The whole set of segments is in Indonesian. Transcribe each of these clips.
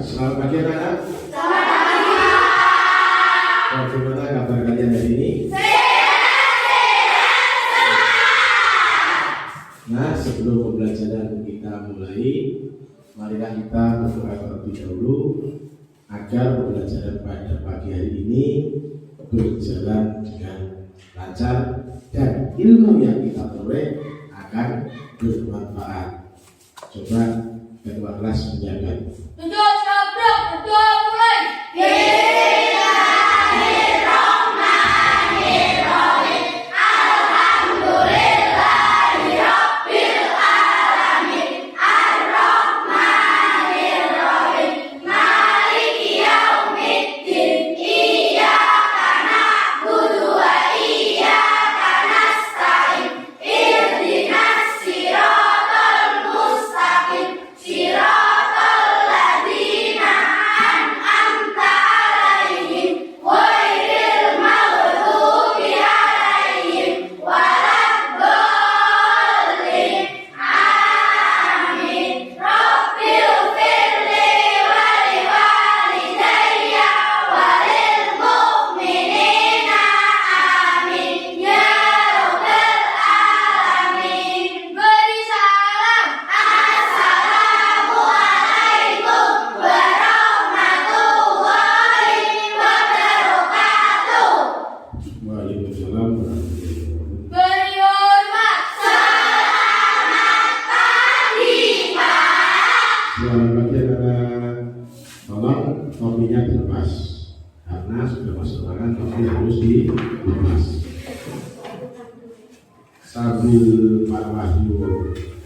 Selamat pagi anak-anak. Bagaimana kabar kalian hari ini? Nah, sebelum pembelajaran kita mulai, marilah kita berdoa terlebih dahulu agar pembelajaran pada pagi hari ini berjalan dengan lancar dan ilmu yang kita peroleh akan bermanfaat. Coba ketua kelas menjaga. Doa mulai. Selamat pagi anak-anak. Tolong topinya dilepas karena sudah masuk ruangan, topi harus dilepas. Sambil Pak Wahyu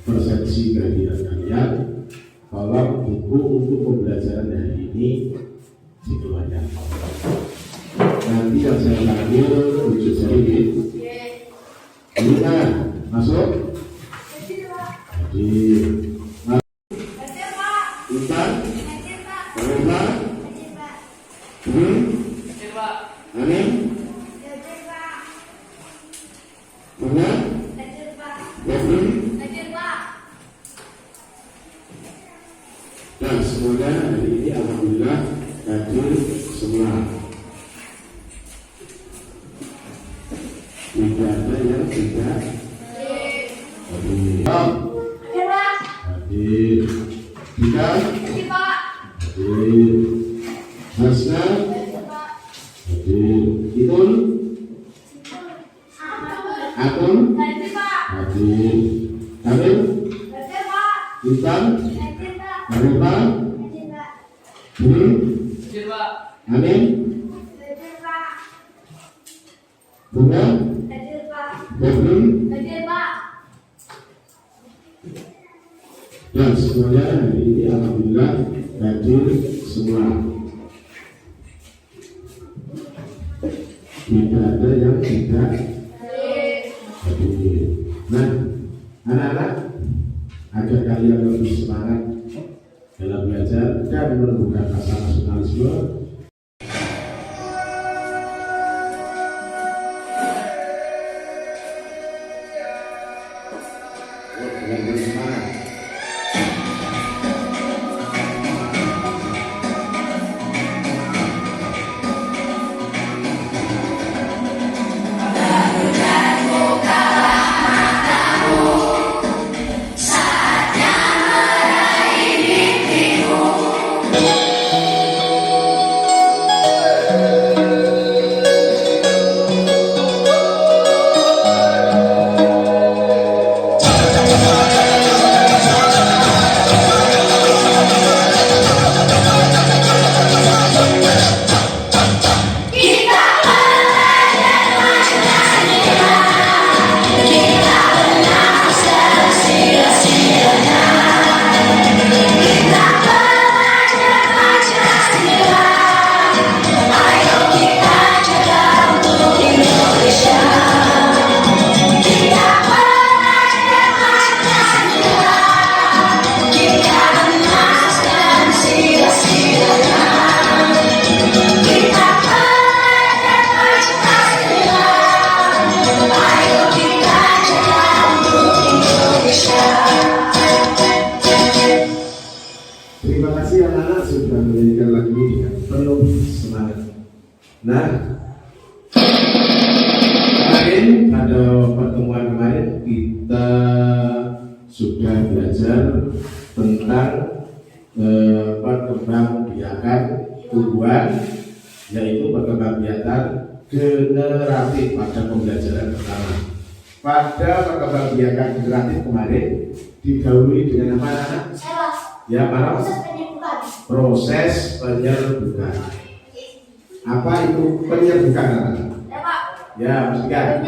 persepsi kehadiran kalian, tolong buku untuk pembelajaran hari ini dikeluarkan. Nanti yang saya panggil wujud jari. Lina, masuk. Hadir. Intan, Reva, Amin, Bunga, Yasmin, dan semoga hari ini alhamdulillah hadir semua. Tidak ada yang tidak hadir. Hadir. Kita hadir. Hasna hadir. Itun Atun hadir. Kamil Intan Maripa Amin Bunga Yasmin dan semuanya hari ini alhamdulillah hadir semua. Tidak ada yang tidak hadir. Nah, anak-anak, agar kalian lebih semangat dalam belajar dan menumbuhkan rasa nasionalisme, dengan bersemangat. kasih anak-anak sudah menyanyikan lagu ini dengan penuh semangat. Nah, kemarin pada pertemuan kemarin kita sudah belajar tentang perkembangbiakan tumbuhan, yaitu perkembangbiakan generatif pada pembelajaran pertama. Pada perkembangbiakan generatif kemarin didahului dengan apa anak? Ya, mana? Proses penyerbukan. Apa itu penyerbukan anak? Ya, pastikan.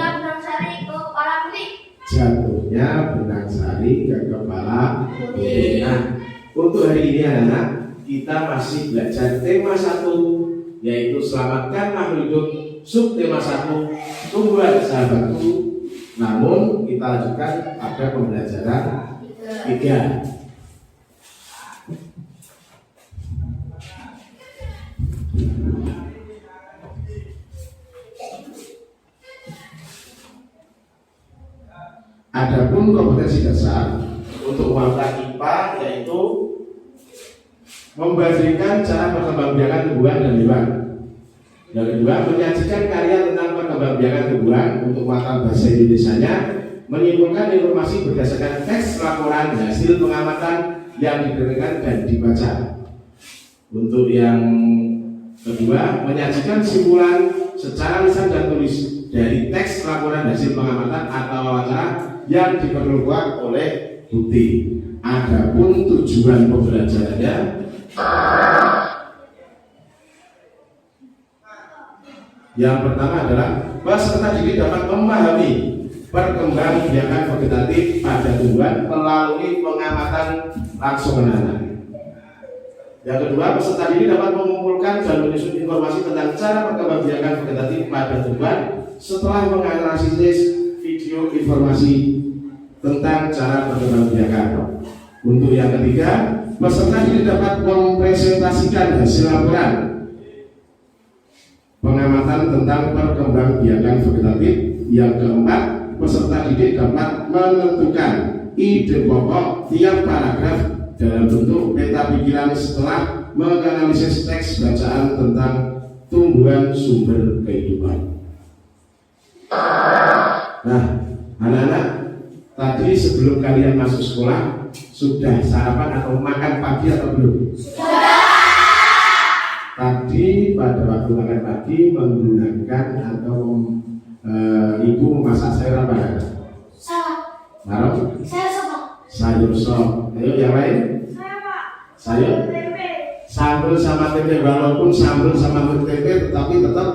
Jatuhnya benang sari ke kepala putih. Nah, untuk hari ini anak-anak kita masih belajar tema 1, yaitu selamatkan makhluk hidup. Subtema 1, tumbuhan sahabatku. Namun kita lanjutkan pada pembelajaran 3. Adapun kompetensi dasar untuk mata IPA yaitu membandingkan cara perkembangbiakan tumbuhan dan hewan. Yang kedua, menyajikan karya tentang perkembangbiakan tumbuhan untuk mata bahasa Indonesianya, menyimpulkan informasi berdasarkan teks laporan hasil pengamatan yang didengarkan dan dibaca. Untuk yang kedua, menyajikan simpulan secara lisan dan tulis dari teks laporan hasil pengamatan atau wawancara yang diperlukan oleh bukti. Adapun tujuan pembelajarannya yang pertama adalah peserta didik dapat memahami perkembangbiakan vegetatif pada tumbuhan melalui pengamatan langsung anak-anak. Yang kedua, peserta didik dapat mengumpulkan dan menyusun informasi tentang cara perkembangbiakan vegetatif pada tumbuhan setelah menganalisis video informasi tentang cara perkembangbiakan. Untuk yang ketiga, peserta didik dapat mempresentasikan hasil laporan pengamatan tentang perkembangbiakan vegetatif. Yang keempat, peserta didik dapat menentukan ide pokok tiap paragraf dalam bentuk peta pikiran setelah menganalisis teks bacaan tentang tumbuhan sumber kehidupan. Nah, anak-anak, tadi sebelum kalian masuk sekolah sudah sarapan atau makan pagi atau belum? Sudah. Tadi pada waktu makan pagi menggunakan atau ibu memasak sayur apa? Sayur. Sayur sop. Ayo yang lain? Sayur. Sambal sama tempe, walaupun sambal sama tempe tetapi tetap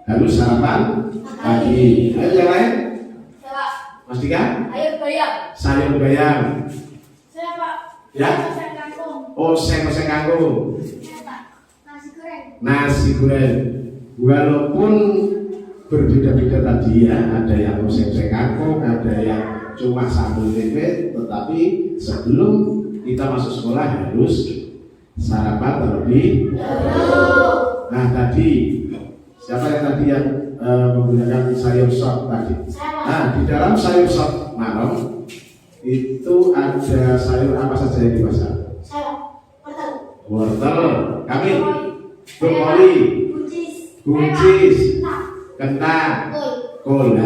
harus sarapan pagi. Ayo yang lain? Pastikan? Sayur bayam. Ya? Oseng kangkung. Nasi goreng. Walaupun berbeda-beda tadi ya, ada yang oseng kangkung, ada yang cuma sambal tempe, tetapi sebelum kita masuk sekolah harus sarapan terlebih dahulu. Nah, tadi siapa yang tadi yang menggunakan sayur sop tadi? Nah, di dalam sayur sop malam itu ada sayur apa saja yang dimasak? Wortel, kami, brokoli, buncis, kentang, kol.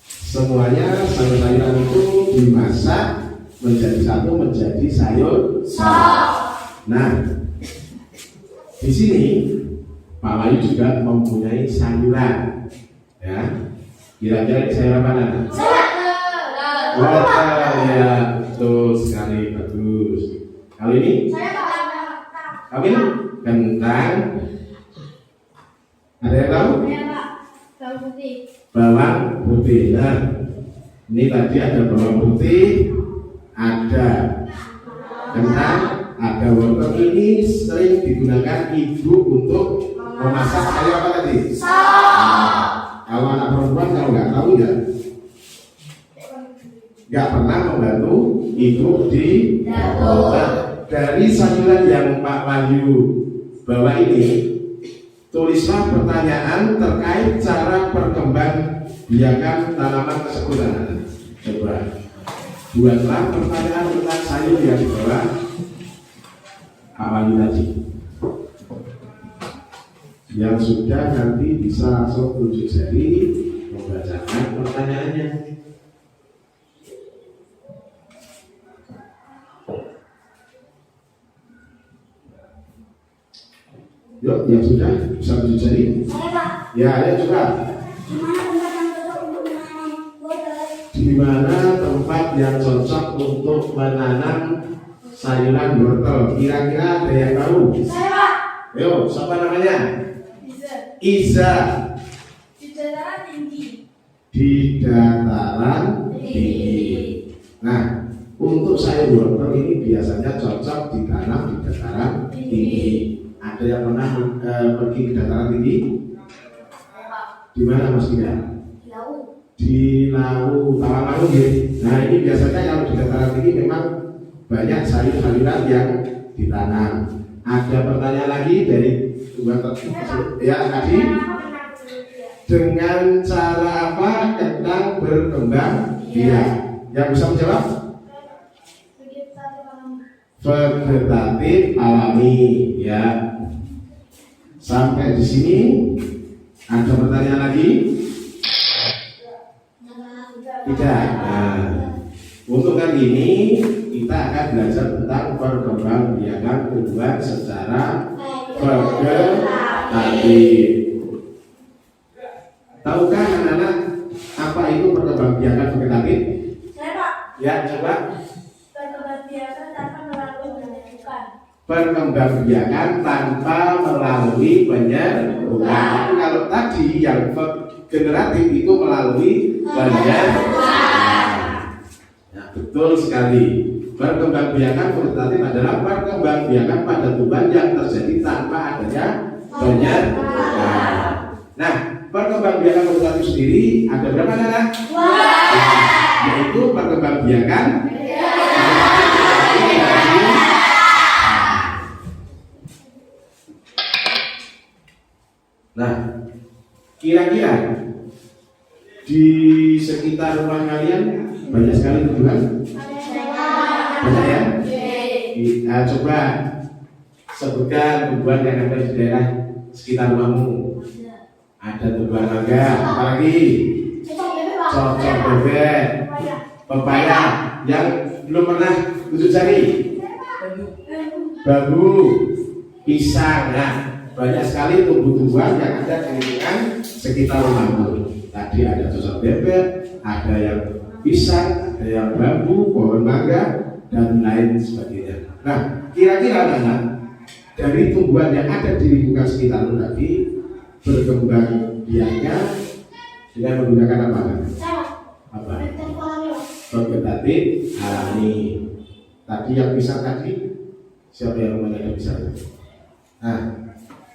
Semuanya sayur-sayuran itu dimasak menjadi satu, menjadi sayur sop. Nah, di sini Pak Wahyu juga mempunyai sayuran, ya. Kira-kira sayur apa? Wortel, ya, betul sekali, bagus. Kali ini? Kami kentang. Ada yang tahu? Bawang putih. Nah, ini tadi ada bawang putih, ada kentang, ada wortel. Ini sering digunakan ibu untuk memasak sayur apa tadi? Kalau anak perempuan kalau nggak tahu ya, nggak pernah membantu ibu di dapur. Dari sayuran yang Pak Wahyu bawa ini, tulislah pertanyaan terkait cara perkembangbiakan tanaman tersebut. Coba buatlah pertanyaan tentang sayur yang dibawa Pak Wali tadi. Yang sudah nanti bisa langsung tunjuk jari membacakan pertanyaannya. Yuk, yang sudah bisa tunjuk jari. Saya, Pak. Ya, ayo coba. Di mana tempat yang cocok untuk menanam wortel? Di mana tempat yang cocok untuk menanam sayuran wortel? Kira-kira ada yang tahu? Saya, Pak. Ayo, siapa namanya? Bisa. Iza. Di dataran tinggi. Di dataran tinggi. Nah, untuk sayur wortel ini biasanya cocok ditanam di dataran tinggi. Ada yang pernah pergi ke dataran tinggi? Saya, Pak. Di mana Mas Kira? Di laut. Di Lawu, Tawang ya. Nah, ini biasanya kalau di dataran tinggi memang banyak sayur-sayuran yang ditanam. Ada pertanyaan lagi dari ya tadi? Dengan cara apa kentang berkembang biak? Yang bisa menjawab? Vegetatif alami, ya. Sampai di sini ada pertanyaan lagi? Tidak. Nah, untuk kali ini kita akan belajar tentang perkembangbiakan tumbuhan secara vegetatif. Tahukah anak-anak apa itu perkembangbiakan vegetatif? Saya, Pak. Ya, coba. Perkembangbiakan tanpa melalui penyerbukan. Perkembangbiakan tanpa melalui penyerbukan. Tapi kalau tadi yang generatif itu melalui penyerbukan. Ya, betul sekali. Perkembangbiakan vegetatif adalah perkembangbiakan pada tumbuhan yang terjadi tanpa adanya penyerbukan. Nah, perkembangbiakan vegetatif sendiri ada berapa anak? Yaitu perkembangbiakan Nah, kira-kira di sekitar rumah kalian banyak sekali tumbuhan? Banyak ya? Nah, coba sebutkan tumbuhan yang ada di daerah sekitar rumahmu. Ada tumbuhan mangga, apa lagi? Cocok bebek, pepaya. Yang belum pernah tunjuk jari? Bambu, pisang. Nah, banyak sekali tumbuh-tumbuhan yang ada di lingkungan sekitar rumahmu. Tadi ada cocok bebek, ada yang pisang, ada yang bambu, pohon mangga, dan lain sebagainya. Nah, kira-kira anak-anak dari tumbuhan yang ada di lingkungan sekitar tadi berkembang biaknya dengan menggunakan apa? Apa? Vegetatif alami. Tadi yang pisang tadi, siapa yang rumahnya ada pisang? Nah,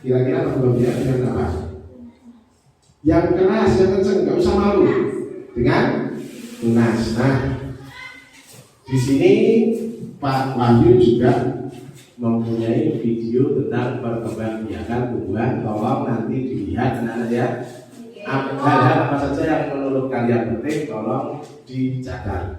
kira-kira berkembang biak dengan apa? Yang keras, yang kenceng, nggak usah malu. Dengan tunas. Nah, di sini Pak Wahyu juga mempunyai video tentang perkembangbiakan tumbuhan. Tolong nanti dilihat anak-anak ya. Hal-hal apa saja yang menurut kalian penting, tolong dicatat.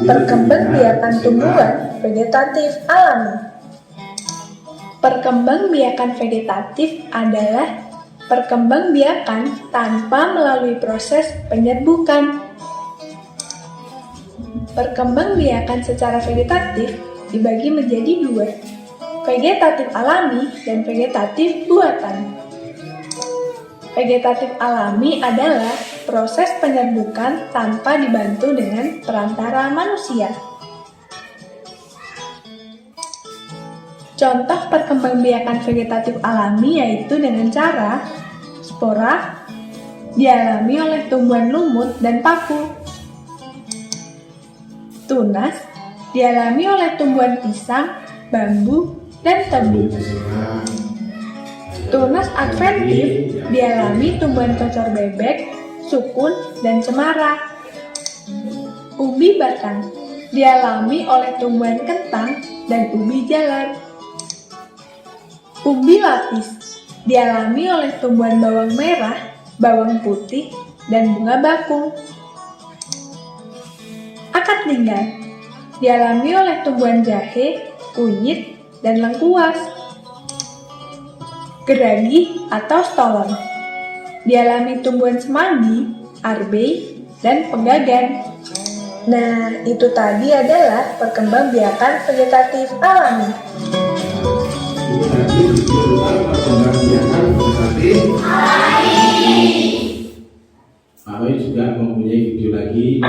Perkembangbiakan tumbuhan vegetatif alami. Perkembangbiakan vegetatif adalah perkembangbiakan tanpa melalui proses penyerbukan. Perkembangbiakan secara vegetatif dibagi menjadi dua, vegetatif alami dan vegetatif buatan. Vegetatif alami adalah proses penyerbukan tanpa dibantu dengan perantara manusia. Contoh perkembangbiakan vegetatif alami yaitu dengan cara spora dialami oleh tumbuhan lumut dan paku. Tunas dialami oleh tumbuhan pisang, bambu, dan tebu. Tunas adventif dialami tumbuhan cocor bebek, sukun, dan cemara. Ubi batang dialami oleh tumbuhan kentang dan ubi jalar. Ubi lapis dialami oleh tumbuhan bawang merah bawang putih, dan bunga bakung. Akad linggar dialami oleh tumbuhan jahe, kunyit, dan lengkuas. Geragi atau stolon dialami tumbuhan semanggi, arbei, dan pegagan. Nah, itu tadi adalah perkembangbiakan vegetatif alami. Ini tadi video tentang perkembangbiakan vegetatif alami. Pak Roy juga mempunyai video lagi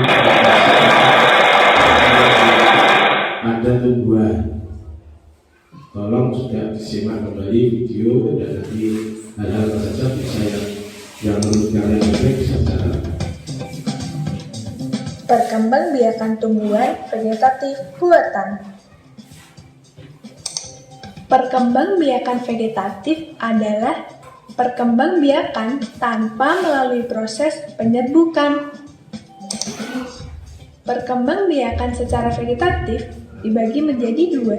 pada tumbuhan. Tolong sudah disimak kembali video dan nanti hal-hal apa saja bisa yang menurut kalian baik bisa dijalankan. Perkembangbiakan tumbuhan vegetatif buatan. Perkembangbiakan vegetatif adalah perkembangbiakan tanpa melalui proses penyerbukan. Perkembangbiakan secara vegetatif dibagi menjadi dua,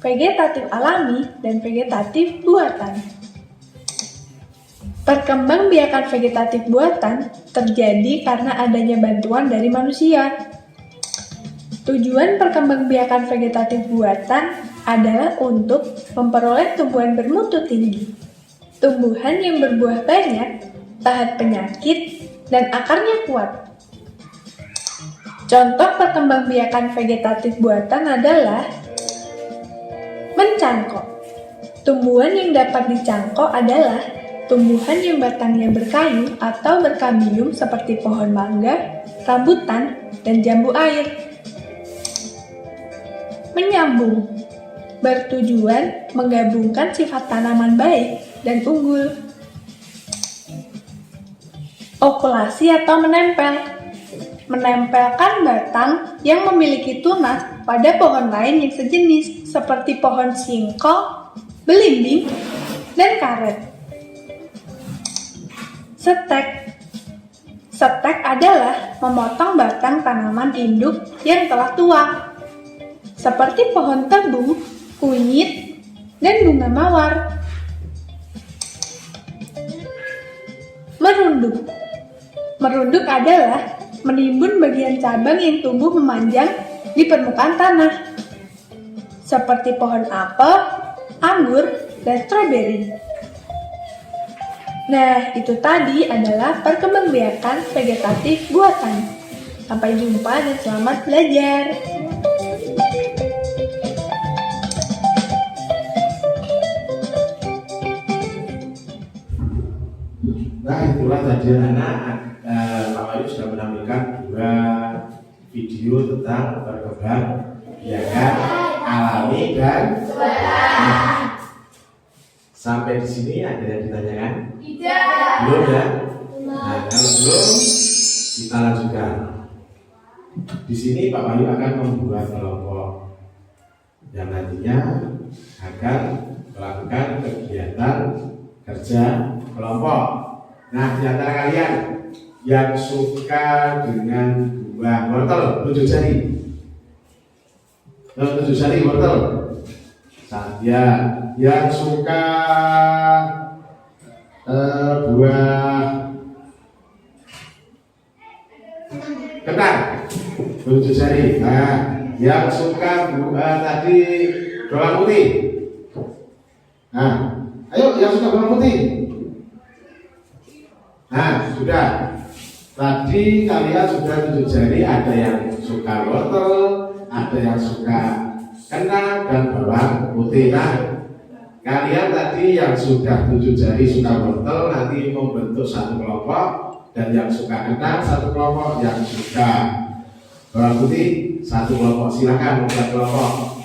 vegetatif alami dan vegetatif buatan. Perkembangbiakan vegetatif buatan terjadi karena adanya bantuan dari manusia. Tujuan perkembangbiakan vegetatif buatan adalah untuk memperoleh tumbuhan bermutu tinggi, tumbuhan yang berbuah banyak, tahan penyakit, dan akarnya kuat. Contoh perkembangbiakan vegetatif buatan adalah mencangkok. Tumbuhan yang dapat dicangkok adalah tumbuhan yang batangnya berkayu atau berkambium seperti pohon mangga, rambutan, dan jambu air. Menyambung bertujuan menggabungkan sifat tanaman baik dan unggul. Okulasi atau menempel menempelkan batang yang memiliki tunas pada pohon lain yang sejenis seperti pohon singkong, belimbing, dan karet. Setek adalah memotong batang tanaman induk yang telah tua, seperti pohon tebu, kunyit, dan bunga mawar. Merunduk adalah menimbun bagian cabang yang tumbuh memanjang di permukaan tanah, seperti pohon apel, anggur, dan stroberi. Nah, itu tadi adalah perkembangbiakan vegetatif buatan. Sampai jumpa dan selamat belajar. Nah, itulah tadi anak-anak. Pak Ayu sudah menampilkan dua video tentang perkembangbiakan alami dan buatan. Sampai di sini ada yang ditanyakan? Tidak. Belum ya? Nah, kalau belum, kita lanjutkan. Di sini Pak Wahyu akan membuat kelompok yang nantinya akan melakukan kegiatan kerja kelompok. Nah, di antara kalian yang suka dengan buah wortel, tunjuk jari. Tunjuk jari wortel. Ya, yang suka buah kentang, tunjuk jari. Nah, yang suka buah tadi bawang putih. Nah, ayo yang suka bawang putih. Nah, sudah. Tadi kalian sudah tunjuk jari, ada yang suka wortel, ada yang suka kentang dan bawang putih. Nah, kalian tadi yang sudah tunjuk jari suka wortel nanti membentuk satu kelompok, dan yang suka kentang satu kelompok, yang suka bawang putih satu kelompok. Silakan membuat kelompok.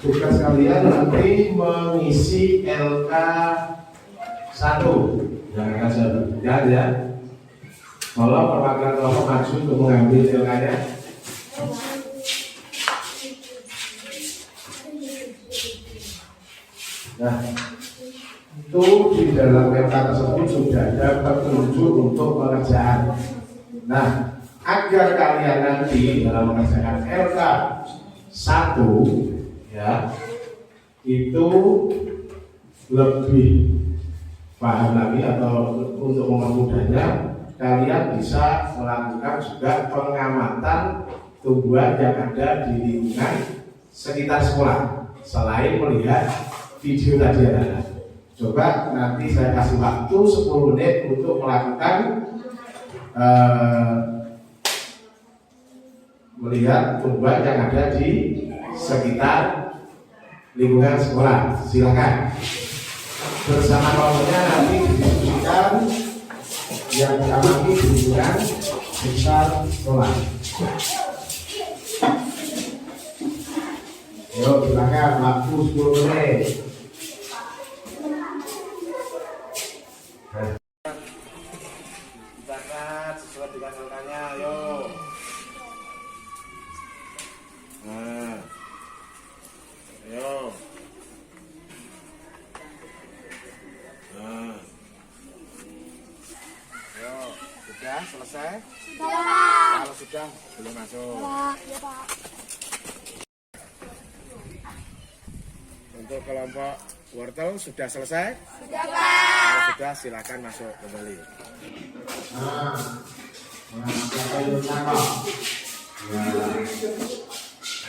tugas kalian nanti mengisi LK 1. Jangan kasar, ya. Kalau perwakilan kelompok maju untuk mengambil LK-nya. Nah, itu di dalam LK tersebut sudah ada petunjuk untuk pengerjaan. Nah, agar kalian nanti dalam mengerjakan LK 1 ya itu lebih paham lagi atau untuk mempermudahnya, kalian bisa melakukan juga pengamatan tumbuhan yang ada di lingkungan sekitar sekolah selain melihat video tadi ya. Coba nanti saya kasih waktu 10 menit untuk melakukan melihat tumbuhan yang ada di sekitar lingkungan sekolah. Silakan bersama kelompoknya nanti didiskusikan yang diamati di lingkungan sekitar sekolah. Yuk silakan, waktu 10 menit. Silakan sesuai dengan LK-nya, yuk. Nah, yuk. Nah, yuk. Sudah selesai? Sudah. Kalau sudah boleh masuk. Ya, Pak. Untuk kelompok wortel sudah selesai? Sudah, Pak. Kalau sudah silakan masuk kembali. Nah, siapa yang cakap? Ya.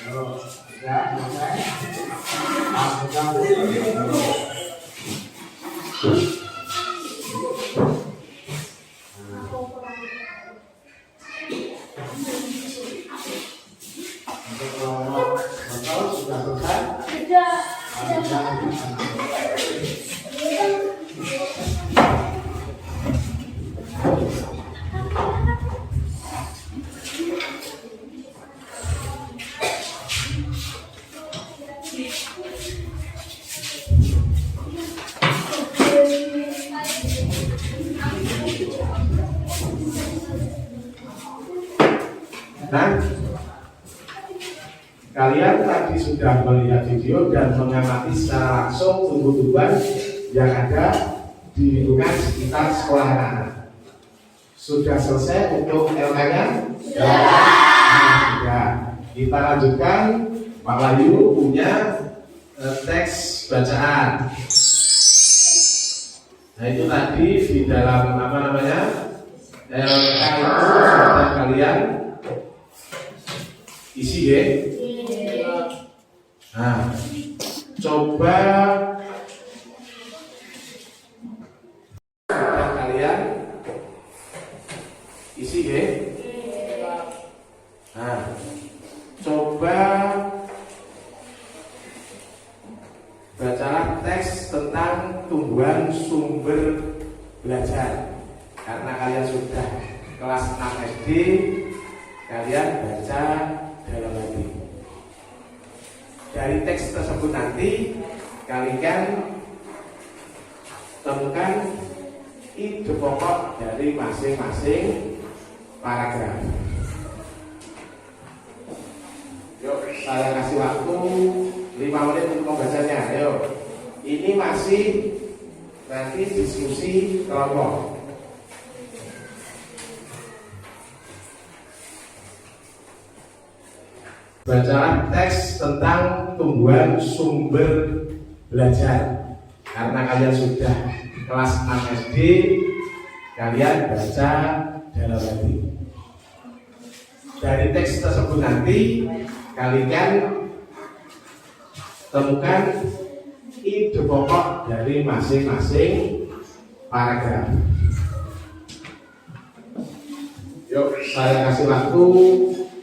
Ayo, sudah selesai? Untuk kelompok wortel sudah selesai? Sudah. Nah, kalian tadi sudah melihat video dan mengamati secara langsung tumbuh-tumbuhan yang ada di lingkungan sekitar sekolah anak-anak. Sudah selesai untuk LK-nya? Sudah. Kita lanjutkan. Pak Wahyu punya teks bacaan. Nah itu tadi di dalam apa namanya LK itu sudah kalian isi ya. Nah, coba sudah kalian isi ya. Nah, coba bacalah teks tentang tumbuhan sumber belajar. Karena kalian sudah kelas 6 SD, kalian baca dalam hati. Dari teks tersebut nanti kalian temukan ide pokok dari masing-masing paragraf. Yuk, saya kasih waktu 5 menit untuk membacanya. Ayo, ini masih nanti diskusi kelompok. Bacalah teks tentang tumbuhan sumber belajar. Karena kalian sudah kelas 6 SD, kalian baca dalam hati. Dari teks tersebut nanti kalian temukan ide pokok dari masing-masing paragraf. Yuk, saya kasih waktu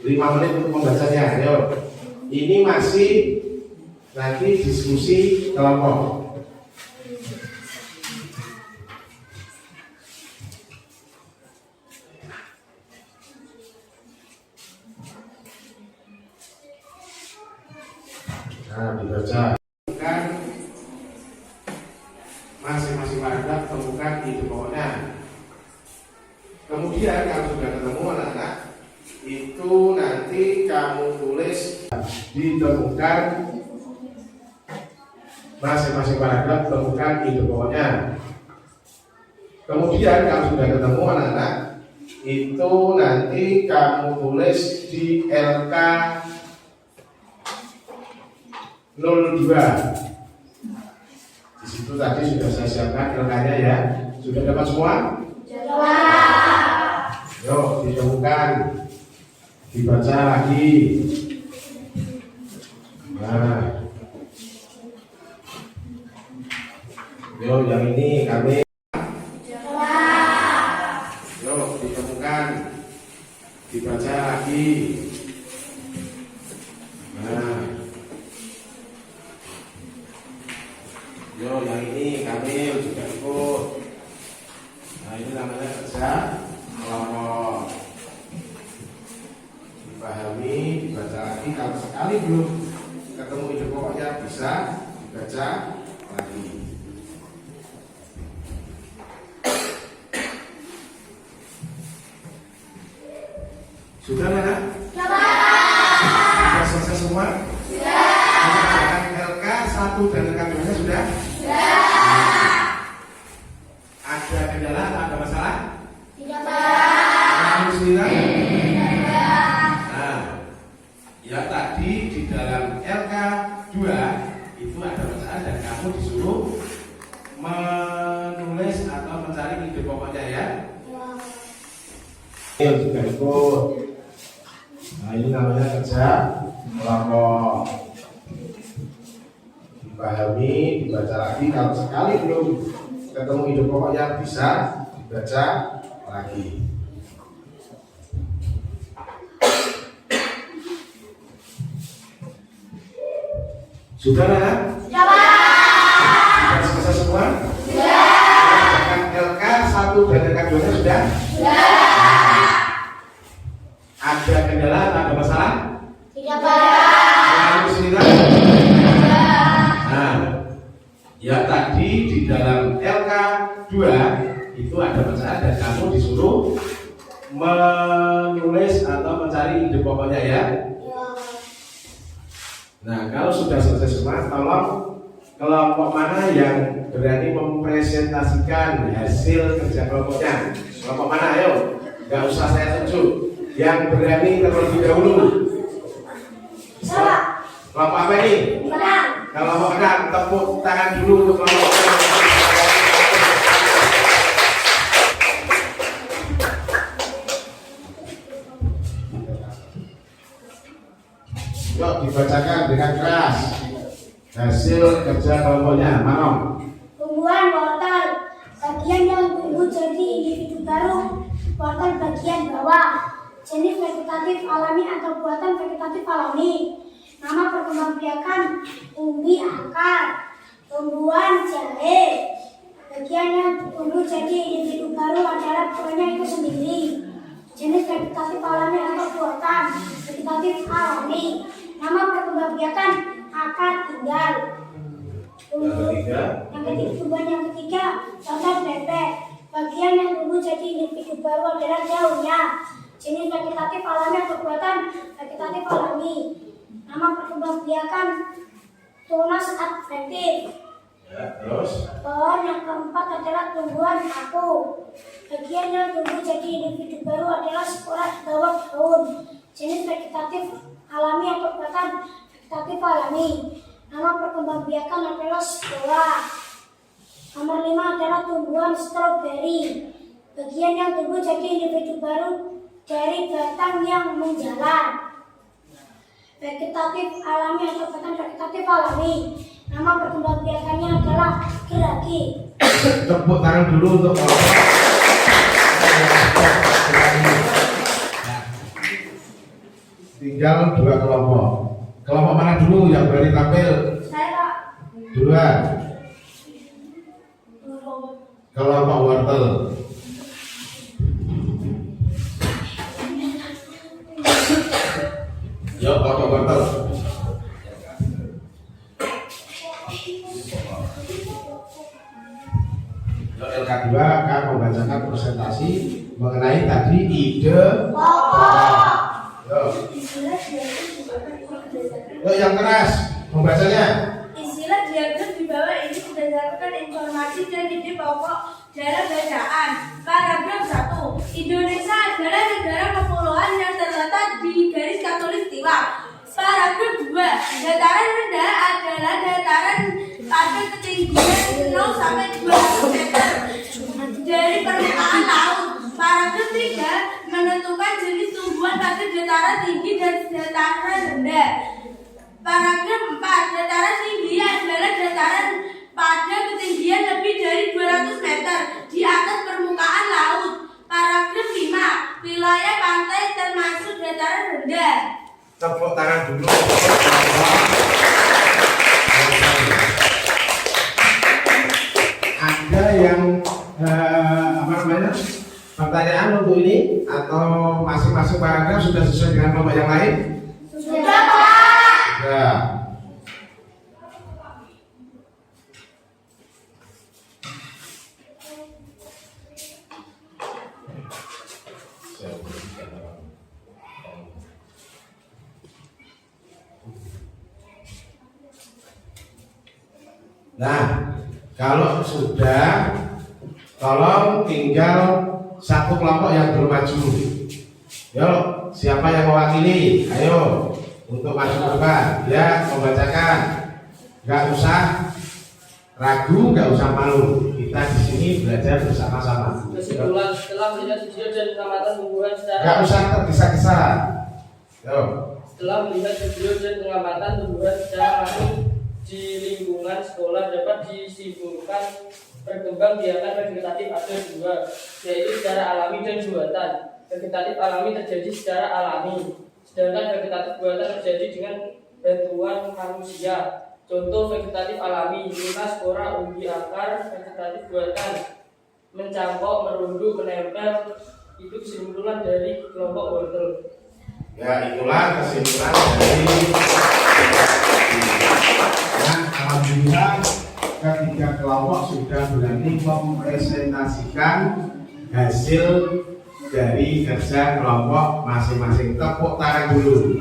5 menit untuk membacanya. Ayo, ini masih nanti diskusi kelompok. Nah, dibaca. Kan masing-masing paragraf temukan ide pokoknya. Kemudian kalau sudah ketemu anak-anak, itu nanti kamu tulis, ditemukan masing-masing paragraf temukan ide pokoknya. Kemudian kalau sudah ketemu anak-anak, itu nanti kamu tulis di LK 02. Di situ tadi sudah saya siapkan LK-nya ya. Sudah dapat semua? Yuk ditemukan, dibaca lagi. Nah, yuk yang ini kami. Yuk ditemukan, dibaca lagi. Nah, yuk yang ini kami juga ikut. Nah, ini namanya kerja kelompok. Dipahami, dibaca lagi. Kalau sekali belum ketemu ide pokoknya bisa dibaca lagi. Sudah mana? Sudah selesai semua? Sudah. LK 1 dan LK 2 sudah? Ada kendala atau ada masalah? Tidak. Alhamdulillah. Nah, ya tadi di dalam LK 2 itu ada masalah dan kamu disuruh menulis atau mencari ide pokoknya ya. Yang juga ikut. Nah, ini namanya kerja kelompok. Dipahami, dibaca lagi. Kalau sekali belum ketemu ide pokoknya bisa dibaca lagi. Sudah lah? Sudah selesai semua? Sudah. LK 1 dan LK 2 sudah? Ada kendala atau ada masalah? Tidak, Pak. Nah, ya tadi di dalam LK 2 itu ada masalah dan kamu disuruh menulis atau mencari ide pokoknya ya. Nah, kalau sudah selesai semua, tolong kelompok mana yang berani mempresentasikan hasil kerja kelompoknya? Kelompok mana? Ayo, nggak usah saya tunjuk. Yang berani terlebih dahulu. Kelompok apa ini? Kelompok enam. Tepuk tangan dulu untuk kelompok enam. Yuk dibacakan dengan keras hasil kerja kelompoknya. Manom. Tumbuhan wortel, bagian yang tumbuh jadi individu baru. Wortel bagian bawah. Jenis vegetatif alami atau buatan vegetatif alami. Nama perkembangbiakan umbi akar. Tumbuhan jahe. Bagian yang tumbuh jadi individu baru adalah buahnya itu sendiri. Jenis vegetatif alami atau buatan vegetatif alami. Nama perkembangbiakan akar tinggal. Tumbuhan yang ketiga contoh bebek. Bagian yang tumbuh jadi individu baru adalah daunnya. Jenis vegetatif alami atau buatan vegetatif alami. Nama perkembangbiakan tunas adventif. Ya, terus. Pohon yang keempat adalah tumbuhan aku. Bagian yang tumbuh jadi individu baru adalah sporat dawat daun. Jenis vegetatif alami atau buatan vegetatif alami. Nama perkembangbiakan adalah spora. Nomor 5 adalah tumbuhan stroberi. Bagian yang tumbuh jadi individu baru dari batang yang menjalar. Vegetatif alami atau batang vegetatif alami. Nama perkembangbiakannya adalah geragi. Tepuk tangan dulu untuk kelompok. Tinggal 2 kelompok. Kelompok mana dulu yang berani tampil? Saya, Pak. Duluan. Kelompok wortel. Yuk, kelompok wortel. kedua akan membacakan presentasi mengenai tadi ide pokok. Yuk yang keras membacanya. Istilah diagram di bawah ini berdasarkan informasi dan ide pokok dalam bacaan. Paragraf 1. Indonesia adalah negara kepulauan yang terletak di garis khatulistiwa. Paragraf 2. Dataran rendah adalah dataran pada ketinggian 0 sampai 200 meter dari permukaan laut. Paragraf 3. Menentukan jenis tumbuhan pada dataran tinggi dan dataran rendah. Paragraf 4. Dataran tinggi adalah dataran pada ketinggian lebih dari 200 meter di atas permukaan laut. Paragraf 5. Wilayah pantai termasuk dataran rendah. Tepuk tangan dulu. Ada yang pertanyaan untuk ini atau masing-masing paragraf sudah sesuai dengan kelompok yang lain? Sudah, Pak. Ya. Nah, kalau sudah, tolong tinggal satu kelompok yang belum maju. Yuk, siapa yang mewakili? Ayo, untuk maju ke depan. Ya, membacakan. Gak usah ragu, gak usah malu. Kita di sini belajar bersama-sama. Kesimpulan, setelah melihat video dan pengamatan tumbuhan secara Gak usah tergesa-gesa. Yuk. Setelah melihat video dan pengamatan tumbuhan secara langsung di lingkungan sekolah dapat disimpulkan perkembangbiakan vegetatif ada dua, yaitu secara alami dan buatan. Vegetatif alami terjadi secara alami, sedangkan vegetatif buatan terjadi dengan bantuan manusia. Contoh vegetatif alami: lunas, spora, umbi, akar. Vegetatif buatan: mencangkok, merunduk, menempel. Itu kesimpulan dari kelompok wortel. Ya, itulah kesimpulan dari. Nah, alhamdulillah ketiga kelompok sudah berani mempresentasikan hasil dari kerja kelompok masing-masing. Tepuk tangan dulu.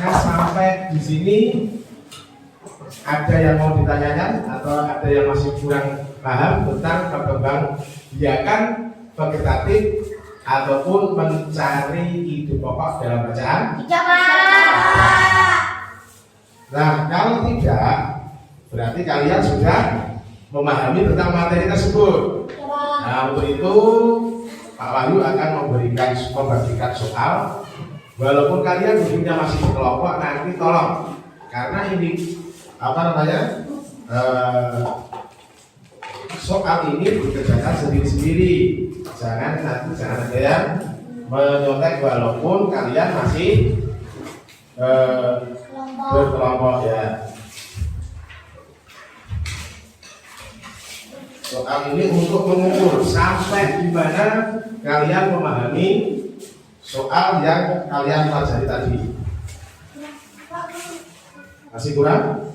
Nah, sampai di sini ada yang mau ditanyakan atau ada yang masih kurang paham tentang perkembangbiakan vegetatif ataupun mencari ide pokok dalam bacaan? Tidak, Pak. Nah, kalau tidak, berarti kalian sudah memahami tentang materi tersebut. Nah, untuk itu Pak Wahyu akan membagikan soal. Walaupun kalian duduknya masih di kelompok, nanti tolong, karena ini soal ini dikerjakan sendiri-sendiri. Jangan ada yang menyontek walaupun kalian masih berkelompok ya. Soal ini untuk mengukur sampai di mana kalian memahami soal yang kalian pelajari tadi. Masih kurang?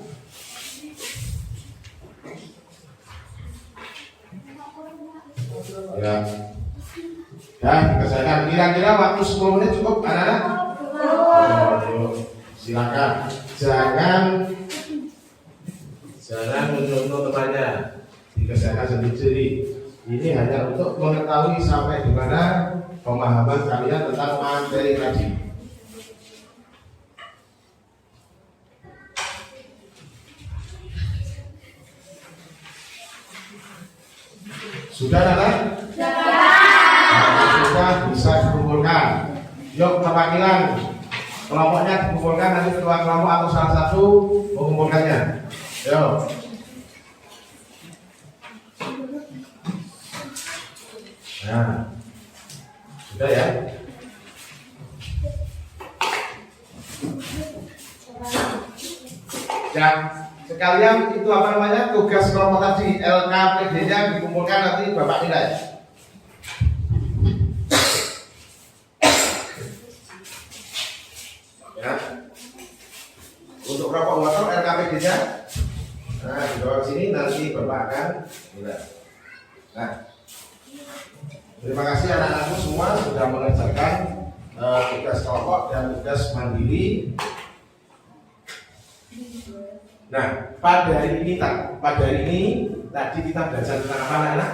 Ya. Dan kesehatan kira-kira waktu 10 menit cukup anak-anak? Silakan. Jangan menurut temannya. Dikerjakan sendiri. Ini hanya untuk mengetahui sampai di mana pemahaman kalian tentang materi tadi. Sudah, anak? Sudah bisa dikumpulkan. Yuk, perwakilan kelompoknya dikumpulkan, nanti ketua kelompok atau salah satu mengumpulkannya. Yuk. Nah, sudah ya. Dan sekalian itu tugas kelompok tadi LKPD-nya dikumpulkan nanti Bapak nilai. Ya. Untuk kelompok wortel LKPD-nya Nah, dibawa ke sini nanti Bapak akan nilai. Nah, terima kasih anak-anakku semua sudah mengerjakan tugas kelompok dan tugas mandiri. Nah, pada hari ini tadi kita belajar tentang apa anak-anak?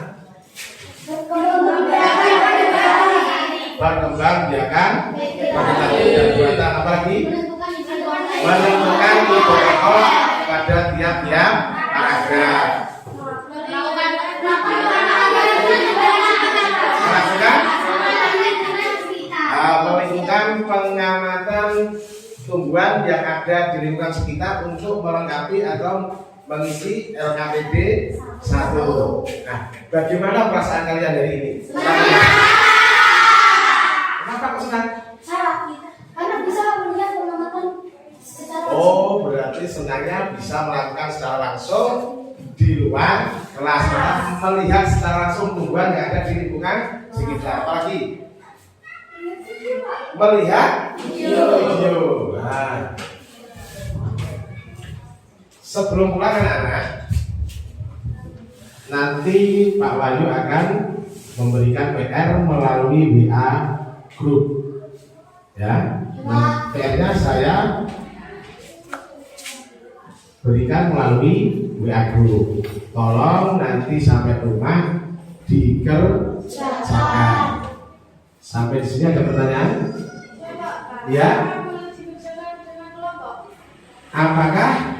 Berkembang biakan, vegetatif dan buatan apa lagi? Menentukan tipe pokok pada tiap-tiap paragraf. Melakukan pengamatan tumbuhan yang ada di lingkungan sekitar untuk melengkapi atau mengisi LKPD 1. Nah, bagaimana perasaan kalian hari ini? Kenapa kok senang? Karena bisa melihat pengamatan secara Oh, berarti senangnya bisa melakukan secara langsung di luar kelas, melihat secara langsung tumbuhan yang ada di lingkungan sekitar. Apalagi melihat video. Nah, sebelum pulang anak-anak, nanti Pak Wahyu akan memberikan PR melalui WA grup. Ya, PR-nya saya berikan melalui WA grup. Tolong nanti sampai rumah dikerjakan. Sampai di sini ada pertanyaan? Ya. Apakah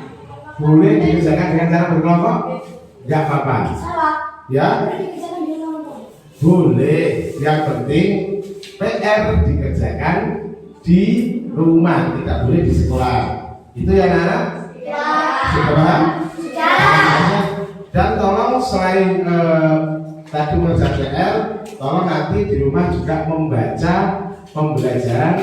boleh dikerjakan dengan cara berkelompok? Enggak apa-apa. salah. Ya. Boleh dikerjakan di kelompok. Boleh. Yang penting PR dikerjakan di rumah, tidak boleh di sekolah. Itu ya anak-anak? Ya. Sudah paham? Sudah. Dan tolong selain tadi mengerjakan PR, tolong nanti di rumah juga membaca pembelajaran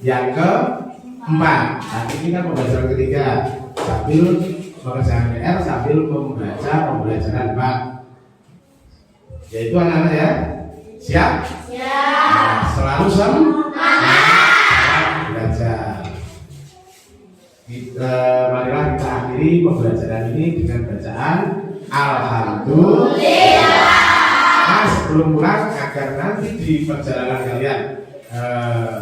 yang keempat. Nanti ini kan pembelajaran ketiga, sambil mengerjakan PR sambil membaca pembelajaran 4. Yaitu anak-anak ya, siap? Siap. Selalu semangat belajar. Marilah kita akhiri pembelajaran ini dengan bacaan Alhamdulillah. Nah, sebelum pulang agar nanti di perjalanan kalian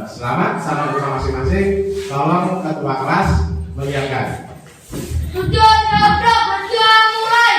selamat sampai rumah masing-masing, tolong ketua kelas menyiapkan. Sudah mulai.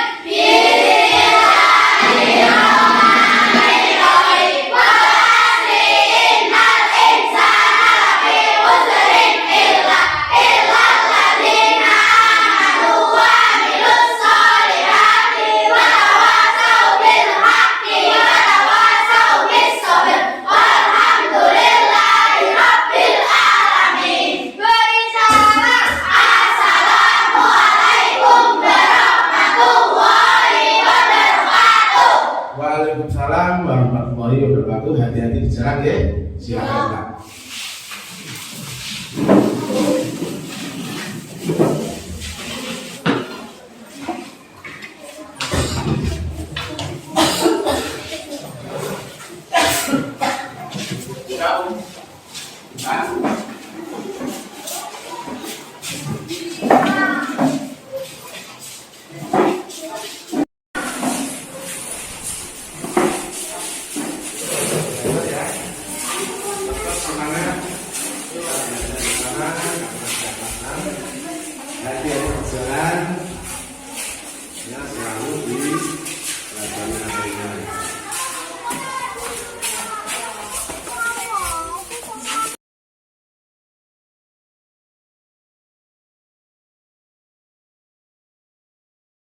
Waalaikumsalam warahmatullahi wabarakatuh. Hati-hati di jalan ya. Silakan Pak. Hati-hati di jalan.